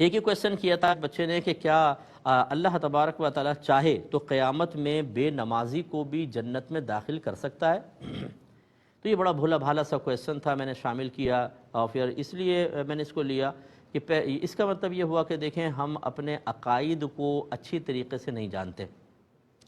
ایک ہی کویشچن کیا تھا بچے نے کہ کیا اللہ تبارک و تعالیٰ چاہے تو قیامت میں بے نمازی کو بھی جنت میں داخل کر سکتا ہے؟ تو یہ بڑا بھولا بھالا سا کویشچن تھا، میں نے شامل کیا اور پھر اس لیے میں نے اس کو لیا کہ اس کا مطلب یہ ہوا کہ دیکھیں ہم اپنے عقائد کو اچھی طریقے سے نہیں جانتے،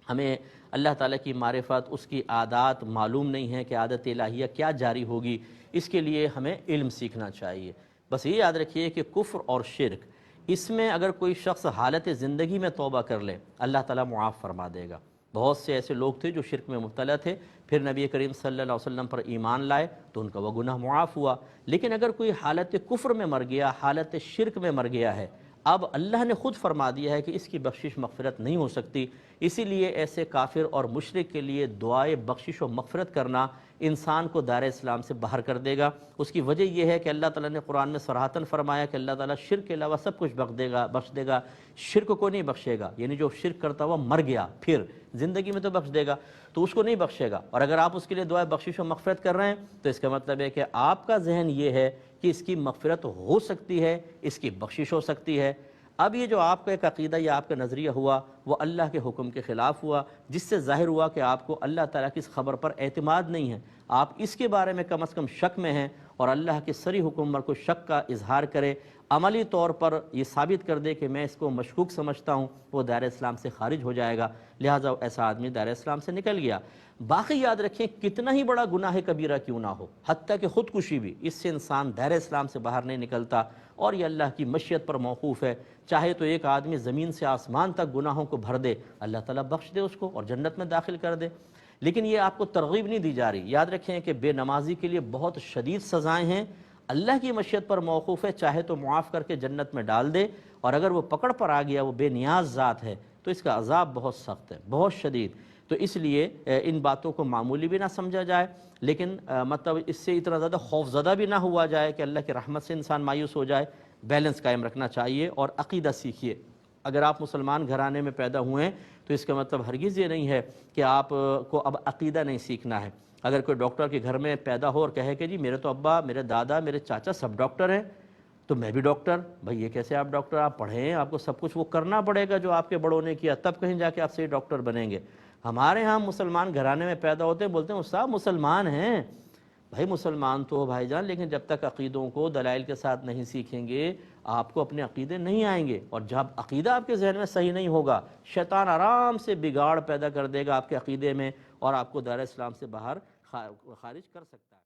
ہمیں اللہ تعالیٰ کی معرفت، اس کی عادات معلوم نہیں ہے کہ عادت الہیہ کیا جاری ہوگی، اس کے لیے ہمیں علم سیکھنا چاہیے۔ بس یہ یاد رکھیے کہ کفر اور شرک، اس میں اگر کوئی شخص حالت زندگی میں توبہ کر لے اللہ تعالیٰ معاف فرما دے گا۔ بہت سے ایسے لوگ تھے جو شرک میں مبتلا تھے، پھر نبی کریم صلی اللہ علیہ وسلم پر ایمان لائے تو ان کا وہ گناہ معاف ہوا۔ لیکن اگر کوئی حالت کفر میں مر گیا، حالت شرک میں مر گیا ہے، اب اللہ نے خود فرما دیا ہے کہ اس کی بخشش مغفرت نہیں ہو سکتی، اسی لیے ایسے کافر اور مشرک کے لیے دعائے بخشش و مغفرت کرنا انسان کو دار اسلام سے باہر کر دے گا۔ اس کی وجہ یہ ہے کہ اللہ تعالیٰ نے قرآن میں صراحتاً فرمایا کہ اللہ تعالیٰ شرک کے علاوہ سب کچھ بخش دے گا، شرک کو نہیں بخشے گا، یعنی جو شرک کرتا ہوا مر گیا پھر زندگی میں تو بخش دے گا تو اس کو نہیں بخشے گا۔ اور اگر آپ اس کے لیے دعائے بخشش و مغفرت کر رہے ہیں تو اس کا مطلب ہے کہ آپ کا ذہن یہ ہے کہ اس کی مغفرت ہو سکتی ہے، اس کی بخشش ہو سکتی ہے۔ اب یہ جو آپ کا ایک عقیدہ یا آپ کا نظریہ ہوا وہ اللہ کے حکم کے خلاف ہوا، جس سے ظاہر ہوا کہ آپ کو اللہ تعالیٰ کی اس خبر پر اعتماد نہیں ہے، آپ اس کے بارے میں کم از کم شک میں ہیں، اور اللہ کے صریح حکم پر کوئی شک کا اظہار کرے، عملی طور پر یہ ثابت کر دے کہ میں اس کو مشکوک سمجھتا ہوں، وہ دائرہ اسلام سے خارج ہو جائے گا، لہٰذا ایسا آدمی دائرہ اسلام سے نکل گیا۔ باقی یاد رکھیں کتنا ہی بڑا گناہ کبیرہ کیوں نہ ہو، حتیٰ کہ خودکشی بھی، اس سے انسان دائرہ اسلام سے باہر نہیں نکلتا، اور یہ اللہ کی مشیت پر موقوف ہے۔ چاہے تو ایک آدمی زمین سے آسمان تک گناہوں کو بھر دے، اللہ تعالیٰ بخش دے اس کو اور جنت میں داخل کر دے، لیکن یہ آپ کو ترغیب نہیں دی جا رہی۔ یاد رکھیں کہ بے نمازی کے لیے بہت شدید سزائیں ہیں، اللہ کی مشیت پر موقوف ہے، چاہے تو معاف کر کے جنت میں ڈال دے، اور اگر وہ پکڑ پر آ گیا، وہ بے نیاز ذات ہے، تو اس کا عذاب بہت سخت ہے، بہت شدید۔ تو اس لیے ان باتوں کو معمولی بھی نہ سمجھا جائے، لیکن مطلب اس سے اتنا زیادہ خوف زدہ بھی نہ ہوا جائے کہ اللہ کی رحمت سے انسان مایوس ہو جائے۔ بیلنس قائم رکھنا چاہیے اور عقیدہ سیکھیے۔ اگر آپ مسلمان گھرانے میں پیدا ہوئے ہیں تو اس کا مطلب ہرگز یہ نہیں ہے کہ آپ کو اب عقیدہ نہیں سیکھنا ہے۔ اگر کوئی ڈاکٹر کے گھر میں پیدا ہو اور کہے کہ جی میرے تو ابا، میرے دادا، میرے چاچا سب ڈاکٹر ہیں تو میں بھی ڈاکٹر، بھائی یہ کیسے آپ ڈاکٹر؟ آپ پڑھے ہیں، آپ کو سب کچھ وہ کرنا پڑے گا جو آپ کے بڑوں نے کیا، تب کہیں جا کے آپ صحیح ڈاکٹر بنیں گے۔ ہمارے ہاں مسلمان گھرانے میں پیدا ہوتے ہیں، بولتے ہیں استاد مسلمان ہیں، بھائی مسلمان تو ہو بھائی جان، لیکن جب تک عقیدوں کو دلائل کے ساتھ نہیں سیکھیں گے آپ کو اپنے عقیدے نہیں آئیں گے، اور جب عقیدہ آپ کے ذہن میں صحیح نہیں ہوگا شیطان آرام سے بگاڑ پیدا کر دے گا آپ کے عقیدے میں، اور آپ کو دائرہ اسلام سے باہر خارج کر سکتا ہے۔